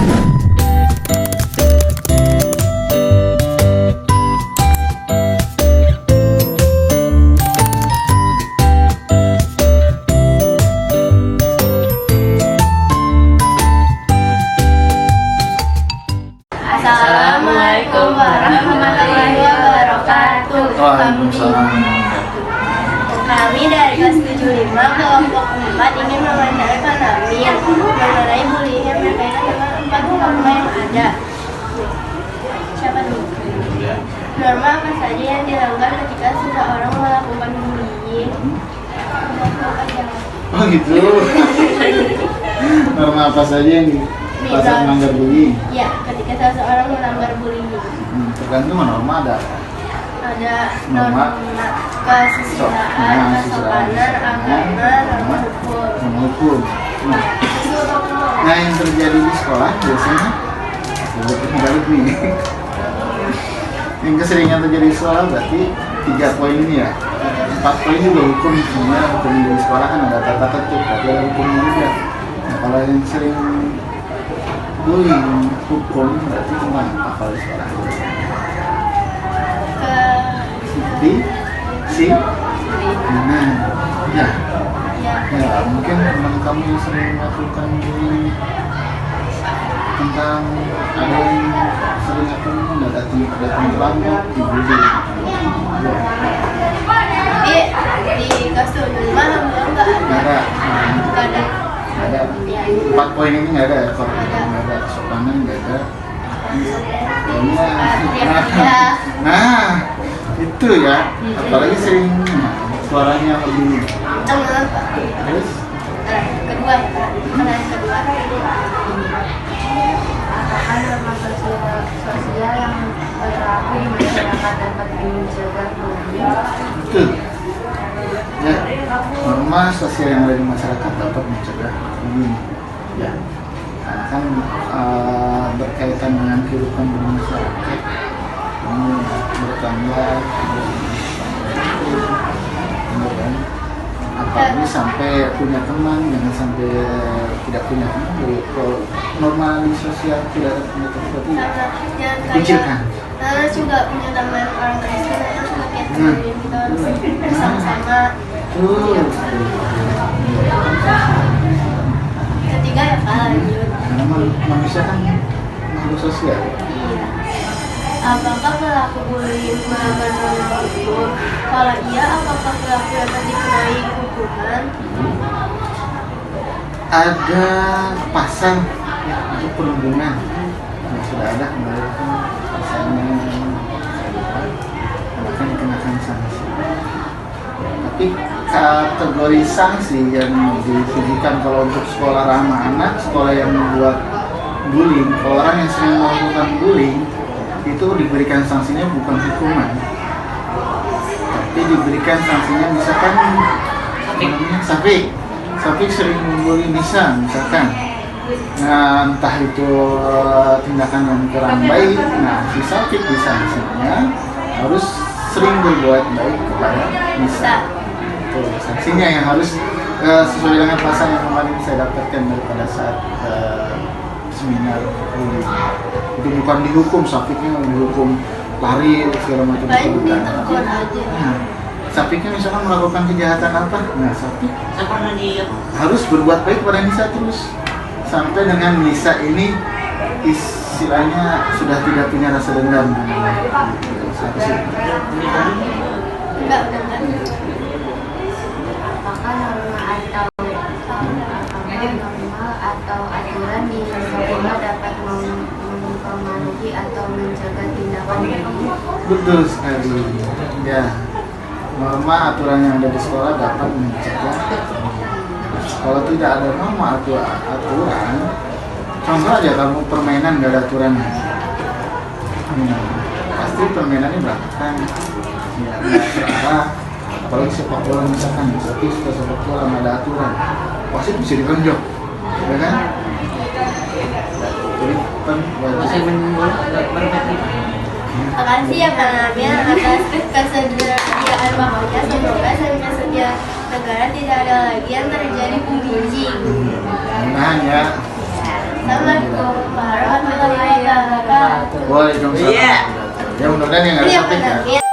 Assalamualaikum warahmatullahi wabarakatuh. Waalaikumsalam. Kami dari kelas 75 kelompok 4 ingin mewawancarai Amin mengenai bullying yang berkaitan dengan 4 norma yang ada. Siapa dulu? Norma apa saja yang dilanggar ketika seseorang melakukan bullying? Oh gitu. Norma apa saja yang pasal melanggar bullying? Ya, ketika seseorang melanggar bullying. Tergantung norma ada Norma kesusilaan, kesopanan, agama, norma hukum. Norma hukum. Nah, yang terjadi di sekolah biasanya balik nih. Yang keseringan terjadi di sekolah berarti 3 poin ini ya. 4 poin juga hukum, sebenarnya hukum di sekolah kan ada tata tertib, tapi ada hukumnya juga. Nah, kalau yang sering bullying hukum berarti tentang apa di sekolah? Ya mungkin teman kamu yang sering melakukan bullying tentang ada yang sering datang terlambat dibully. Tapi di kelas 25 alhamdulillah nggak ada. Ada. 4 poin ini nggak ada ya? Nggak ada kesopanan, nggak ada. Nah, itu ya. Apalagi sering suaranya lebih. Terus? Kedua ya, karena yang kedua. Apakah norma sosial yang berlaku di masyarakat dapat menjaga bullying? Betul. Ya, norma sosial yang ada di masyarakat dapat mencegah bullying. Ya, karena kan berkaitan dengan kehidupan bermasyarakat. Ini bertambah, kemudian apalagi sampai punya teman, jangan sampai tidak punya teman. Kalau norma di sosial tidak ada punya teman berarti dikucilkan. Karena juga punya teman orang Kristen harus pakai bullying, kita harus bersama-sama. Ketiga ya Pak, lanjut. Karena manusia kan makhluk sosial. Iya. Apakah pelaku bullying melanggar norma hukum? Kalau iya, apakah pelaku dapat dikenai hukuman? Ada pasal ya, untuk perlindungan yang sudah ada kemarin pasalnya akan dikenakan sanksi. Tapi kategori sanksi yang ditujukan kalau untuk sekolah ramah anak, sekolah yang membuat bullying, kalau orang yang sering melakukan bullying itu diberikan sanksinya bukan hukuman, tapi diberikan sanksinya misalkan Safik sering membuli Nisa misalkan, nah entah itu tindakan yang kurang baik, nah si Safik di sanksinya harus sering berbuat baik kepada Nisa. Itu sanksinya yang harus sesuai dengan pasal yang kemarin saya dapatkan daripada saat seminar bullying. Itu bukan dihukum, Safiknya dihukum lari segala macam. Baik ditegur aja. Nah, Safiknya misalkan melakukan kejahatan apa? Nah, Safik harus berbuat baik pada Nisa terus sampai dengan Nisa ini istilahnya sudah tidak punya rasa dendam. Enggak. Apakah norma atau aturan di sekolah dapat mempengaruhi atau menjaga tindakan bullying? Betul sekali. Ya, norma aturan yang ada di sekolah dapat mencegah. Kalau tidak ada norma atau aturan, contoh aja kamu permainan gak ada aturannya, pasti permainannya berantakan. Ya, nggak terarah. Apalagi sepak bola misalkan, tapi sepak bola nggak ada aturan, pasti bisa dironjok, ya kan? Jadi kan Masih menunggu Makasih ya Pak Nabil atas kesediaan waktunya. Semoga sampai setiap negara tidak ada lagi yang terjadi bullying. Mudah-mudahan ya. Assalamualaikum warahmatullahi Waalaikumsalam. Iya. Ya mudah-mudahan yang nggak Iya sakit ya. benar.